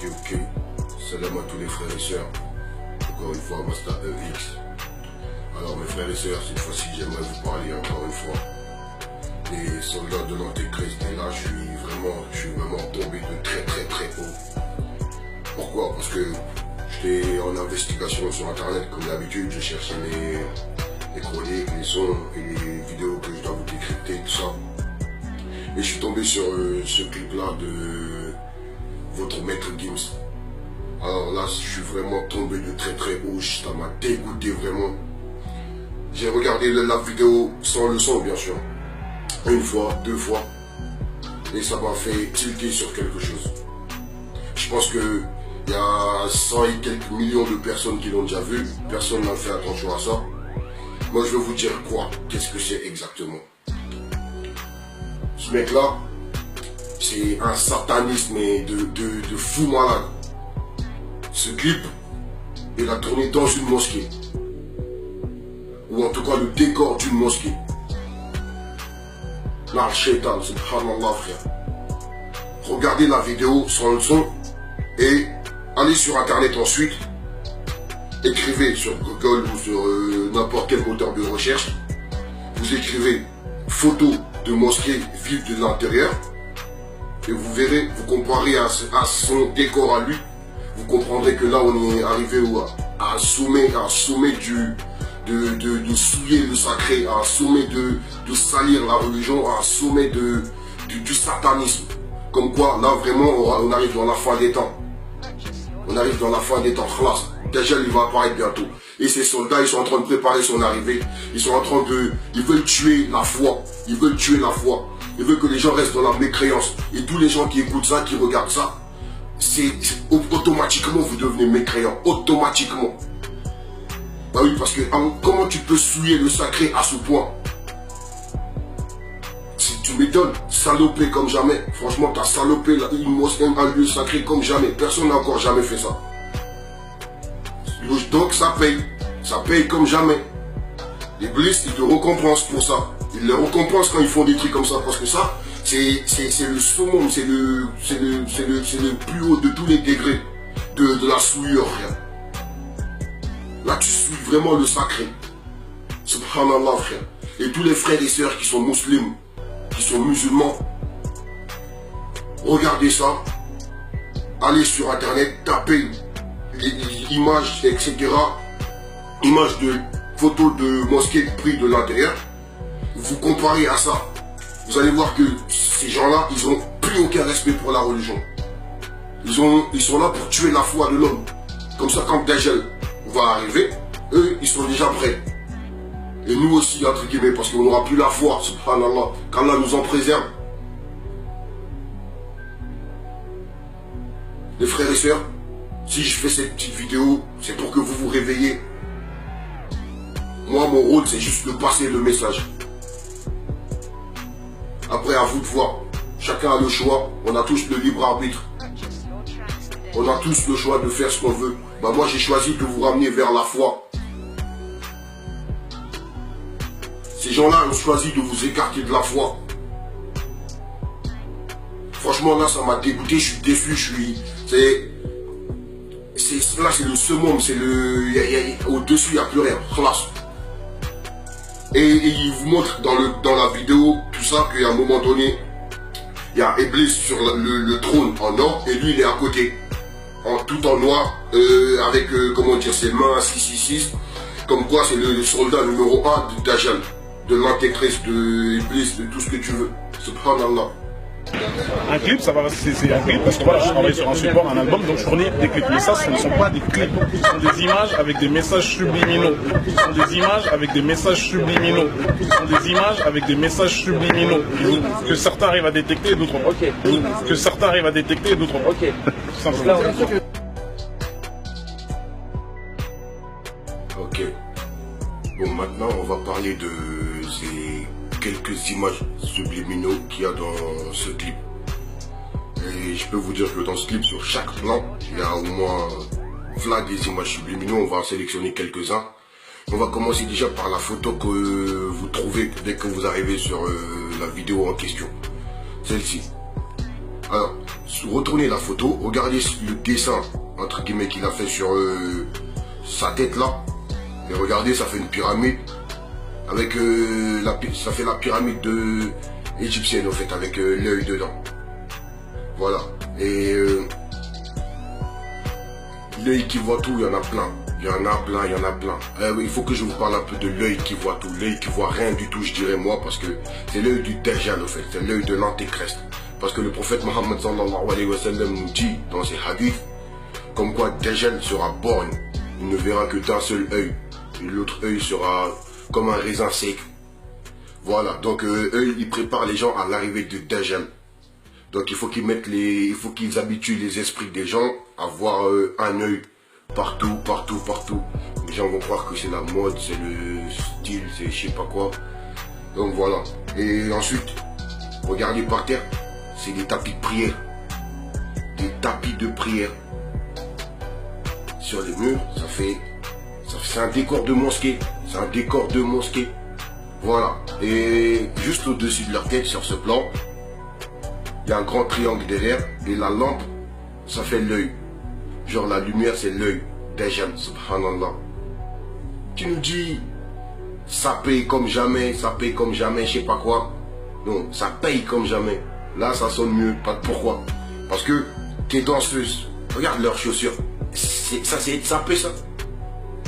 Ok. Salam à tous les frères et sœurs. Encore une fois, Master EX. Alors mes frères et sœurs, cette fois-ci j'aimerais vous parler encore une fois des soldats de l'Antéchrist. Et là je suis vraiment tombé de très haut. Pourquoi? Parce que j'étais en investigation sur internet comme d'habitude, je cherchais les chroniques, les sons et les vidéos que je dois vous décrypter, tout ça. Et je suis tombé sur ce clip-là de votre maître Gims. Alors là, je suis vraiment tombé de très haut, ça m'a dégoûté vraiment. J'ai regardé la vidéo sans le son, bien sûr. Une fois, deux fois. Et ça m'a fait tilter sur quelque chose. Je pense que il y a 100 et quelques millions de personnes qui l'ont déjà vu. Personne n'a fait attention à ça. Moi, je vais vous dire quoi? Qu'est-ce que c'est exactement? Ce mec-là, c'est un satanisme de fou malade. Ce clip, il a tourné dans une mosquée. Ou en tout cas le décor d'une mosquée. Là, le shaitan, subhanallah, frère. Regardez la vidéo sans le son et allez sur internet ensuite. Écrivez sur Google ou sur n'importe quel moteur de recherche. Vous écrivez photo de mosquée vide de l'intérieur. Et vous verrez, vous comparez à son décor à lui. Vous comprendrez que là on est arrivé à un sommet de souiller le sacré, à un sommet de salir la religion, à un sommet du satanisme. Comme quoi, là vraiment, on arrive dans la fin des temps. On arrive dans la fin des temps. Déjà, il va apparaître bientôt. Et ces soldats, ils sont en train de préparer son arrivée. Ils sont en train ils veulent tuer la foi. Ils veulent tuer la foi. Ils veulent que les gens restent dans la mécréance. Et tous les gens qui écoutent ça, qui regardent ça, automatiquement, vous devenez mécréant. Automatiquement. Bah oui, parce que comment tu peux souiller le sacré à ce point? Si tu m'étonnes, salopé comme jamais. Franchement, t'as salopé une mosquée, un lieu sacré comme jamais. Personne n'a encore jamais fait ça. Donc ça paye. Ça paye comme jamais. L'Église, il te récompense pour ça. Il les récompense quand ils font des trucs comme ça. Parce que ça, c'est le summum, c'est le plus haut de tous les degrés de la souillure, frère. Là, tu souilles vraiment le sacré. Subhanallah, frère. Et tous les frères et sœurs qui sont musulmans, qui sont musulmans, regardez ça. Allez sur internet, tapez images, etc. Images de photos de mosquées prises de l'intérieur. Vous comparez à ça. Vous allez voir que ces gens-là, ils n'ont plus aucun respect pour la religion. Ils sont là pour tuer la foi de l'homme. Comme ça, quand Dajjal va arriver, eux, ils sont déjà prêts. Et nous aussi, entre guillemets, parce qu'on n'aura plus la foi, subhanallah, qu'Allah nous en préserve. Les frères et sœurs, si je fais cette petite vidéo, c'est pour que vous vous réveillez. Moi, mon rôle, c'est juste de passer le message. Après, à vous de voir. Chacun a le choix. On a tous le libre arbitre. On a tous le choix de faire ce qu'on veut. Bah moi, j'ai choisi de vous ramener vers la foi. Ces gens-là ont choisi de vous écarter de la foi. Franchement, là, ça m'a dégoûté. Je suis déçu. Là, c'est le summum. Au-dessus, il n'y a plus rien. Et il vous montre dans la vidéo tout ça qu'à un moment donné, il y a Iblis sur le trône en or et lui il est à côté, tout en noir, avec comment dire, ses mains 666, comme quoi c'est le soldat numéro 1 de Dajjal, de l'Antéchrist, de Iblis, de tout ce que tu veux. Subhanallah. Un clip, c'est un clip parce que voilà, je travaille sur un support, un album, donc je fournis des clips. Mais ça, ce ne sont pas des clips, ce sont des images avec des messages subliminaux. Ce sont des images avec des messages subliminaux. Ce sont des images avec des messages subliminaux que certains arrivent à détecter et d'autres pas. Que certains arrivent à détecter et d'autres pas. Tout simplement. Ok. Bon, maintenant, on va parler de ces quelques images subliminaux qu'il y a dans ce clip. Et je peux vous dire que dans ce clip, sur chaque plan, il y a au moins des images subliminaux. On va en sélectionner quelques-uns. On va commencer déjà par la photo que vous trouvez dès que vous arrivez sur la vidéo en question. Celle-ci. Alors, retournez la photo, regardez le dessin, entre guillemets, qu'il a fait sur sa tête là. Et regardez, ça fait une pyramide. Avec ça fait la pyramide égyptienne en fait, avec l'œil dedans. Voilà. Et l'œil qui voit tout, il y en a plein. Il y en a plein, il y en a plein. Il faut que je vous parle un peu de l'œil qui voit tout. L'œil qui voit rien du tout, je dirais moi, parce que c'est l'œil du Dajjal en fait. C'est l'œil de l'antéchrist. Parce que le prophète Mohammed sallallahu alayhi wa sallam nous dit dans ses hadiths, comme quoi Dajjal sera borgne. Il ne verra que d'un seul œil. Et l'autre œil sera comme un raisin sec. Voilà, donc eux, ils préparent les gens à l'arrivée de Dajjal. Donc il faut qu'ils habituent les esprits des gens à voir un œil partout, partout, partout. Les gens vont croire que c'est la mode, c'est le style, c'est je sais pas quoi. Donc voilà. Et ensuite, regardez par terre, c'est des tapis de prière. Des tapis de prière. Sur les murs, c'est un décor de mosquée. C'est un décor de mosquée. Voilà. Et juste au-dessus de leur tête, sur ce plan, il y a un grand triangle derrière. Et la lampe, ça fait l'œil. Genre la lumière, c'est l'œil. Dajjal, subhanallah. Tu nous dis, ça paye comme jamais, je sais pas quoi. Non, ça paye comme jamais. Là, ça sonne mieux. Pourquoi? Parce que tes danseuses, regarde leurs chaussures. Ça paye ça.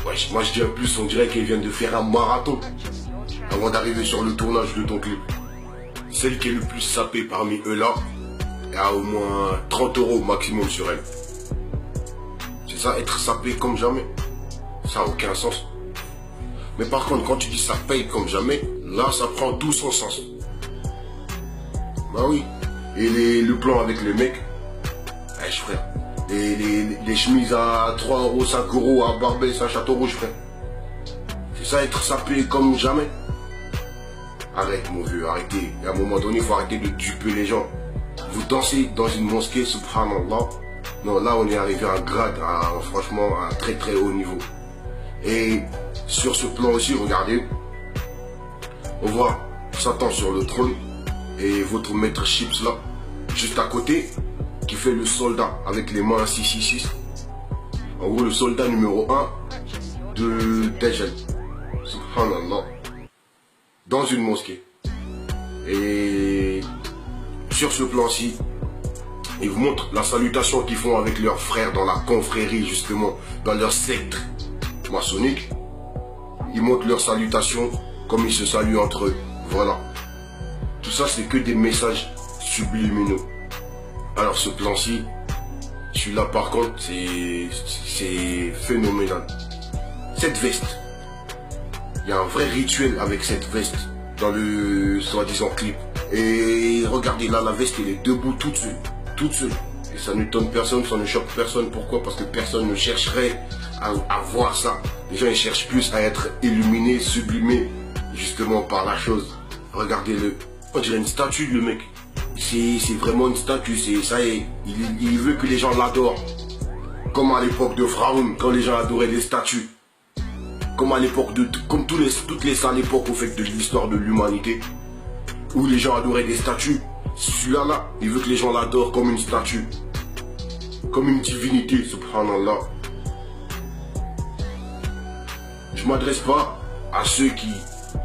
Ouais, moi je dirais plus, on dirait qu'elles viennent de faire un marathon avant d'arriver sur le tournage de ton clip. Celle qui est le plus sapée parmi eux là, a au moins 30 € maximum sur elle. C'est ça, être sapé comme jamais. Ça n'a aucun sens. Mais par contre, quand tu dis ça paye comme jamais, là ça prend tout son sens. Bah oui. Et le plan avec le mec, frère. Les chemises à 3 €, 5 € à Barbès, à Château-Rouge, frère. C'est ça, être sapé comme jamais. Arrête, mon vieux, arrêtez. Et à un moment donné, il faut arrêter de duper les gens. Vous dansez dans une mosquée, subhanallah. Non, là, on est arrivé à un grade, franchement, à un très très haut niveau. Et sur ce plan aussi, regardez. On voit Satan sur le trône. Et votre maître Chips là, juste à côté, qui fait le soldat avec les mains 666. En gros, le soldat numéro 1 de Dajjal. Subhanallah. Dans une mosquée. Et sur ce plan-ci, ils vous montrent la salutation qu'ils font avec leurs frères dans la confrérie, justement, dans leur secte maçonnique. Ils montrent leur salutation comme ils se saluent entre eux. Voilà. Tout ça, c'est que des messages subliminaux. Alors ce plan-ci, celui-là par contre, c'est phénoménal. Cette veste, il y a un vrai rituel avec cette veste dans le soi-disant clip. Et regardez là, la veste elle est debout toute seule, toute seule. Et ça n'étonne personne, ça ne choque personne. Pourquoi? Parce que personne ne chercherait à voir ça. Les gens ils cherchent plus à être illuminés, sublimés, justement par la chose. Regardez-le, on dirait une statue le mec. C'est vraiment une statue, ça y est, il veut que les gens l'adorent. Comme à l'époque de Pharaon, quand les gens adoraient les statues. Comme à l'époque comme toutes les sales époques au fait de l'histoire de l'humanité, où les gens adoraient des statues. Celui-là, il veut que les gens l'adorent comme une statue. Comme une divinité, subhanallah. Je ne m'adresse pas à ceux qui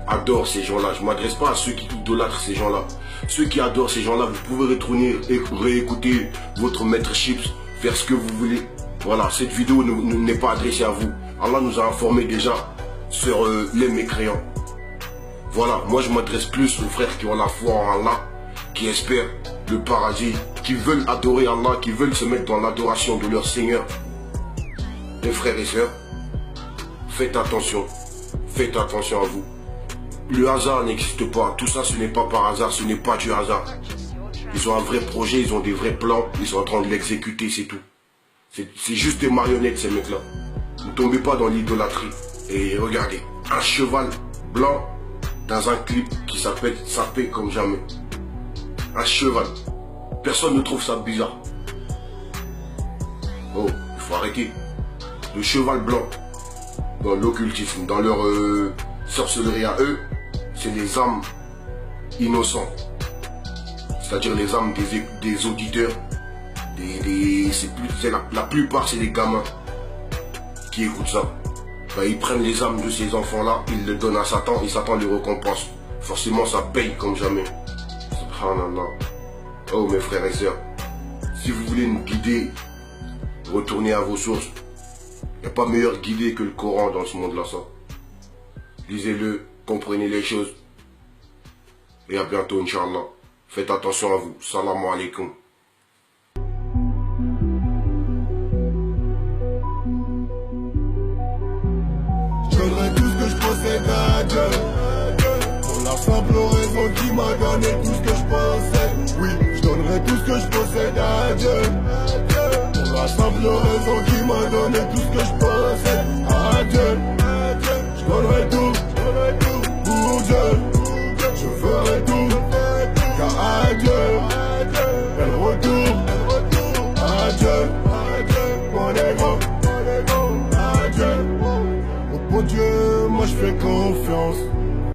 adorent ces gens-là. Je ne m'adresse pas à ceux qui idolâtrent ces gens-là. Ceux qui adorent ces gens-là, vous pouvez retourner et réécouter votre maître Chips, faire ce que vous voulez. Voilà, cette vidéo n'est pas adressée à vous. Allah nous a informés déjà sur les mécréants. Voilà, moi je m'adresse plus aux frères qui ont la foi en Allah, qui espèrent le paradis, qui veulent adorer Allah, qui veulent se mettre dans l'adoration de leur Seigneur. Les frères et sœurs, faites attention à vous. Le hasard n'existe pas, tout ça ce n'est pas par hasard, ce n'est pas du hasard. Ils ont un vrai projet, ils ont des vrais plans, ils sont en train de l'exécuter, c'est tout. C'est juste des marionnettes ces mecs-là. Ne tombez pas dans l'idolâtrie. Et regardez, un cheval blanc dans un clip qui s'appelle Sapé comme jamais. Un cheval. Personne ne trouve ça bizarre. Oh, il faut arrêter. Le cheval blanc dans l'occultisme, dans leur sorcellerie à eux, c'est les âmes innocentes. c'est-à-dire les âmes des auditeurs, la plupart c'est des gamins qui écoutent ça. Ben, ils prennent les âmes de ces enfants-là, ils le donnent à Satan et Satan les récompense. Forcément ça paye comme jamais. Subhanallah. Oh mes frères et sœurs, si vous voulez nous guider, retournez à vos sources. Il n'y a pas meilleur guidé que le Coran dans ce monde-là, ça. Lisez-le, comprenez les choses. Et à bientôt, Inch'Allah. Faites attention à vous. Salam alaikum. Je donnerai tout ce que je possède à Dieu, pour la simple raison qui m'a donné tout ce que je possède. Oui, je donnerai tout ce que je possède à Dieu, pour la simple raison qui m'a donné tout ce que je possède. À Dieu, je donnerai tout pour Dieu. Je ferai tout, car à Dieu, elle retourne. À Dieu, mon ego, à Dieu. Mon Dieu, moi je fais confiance.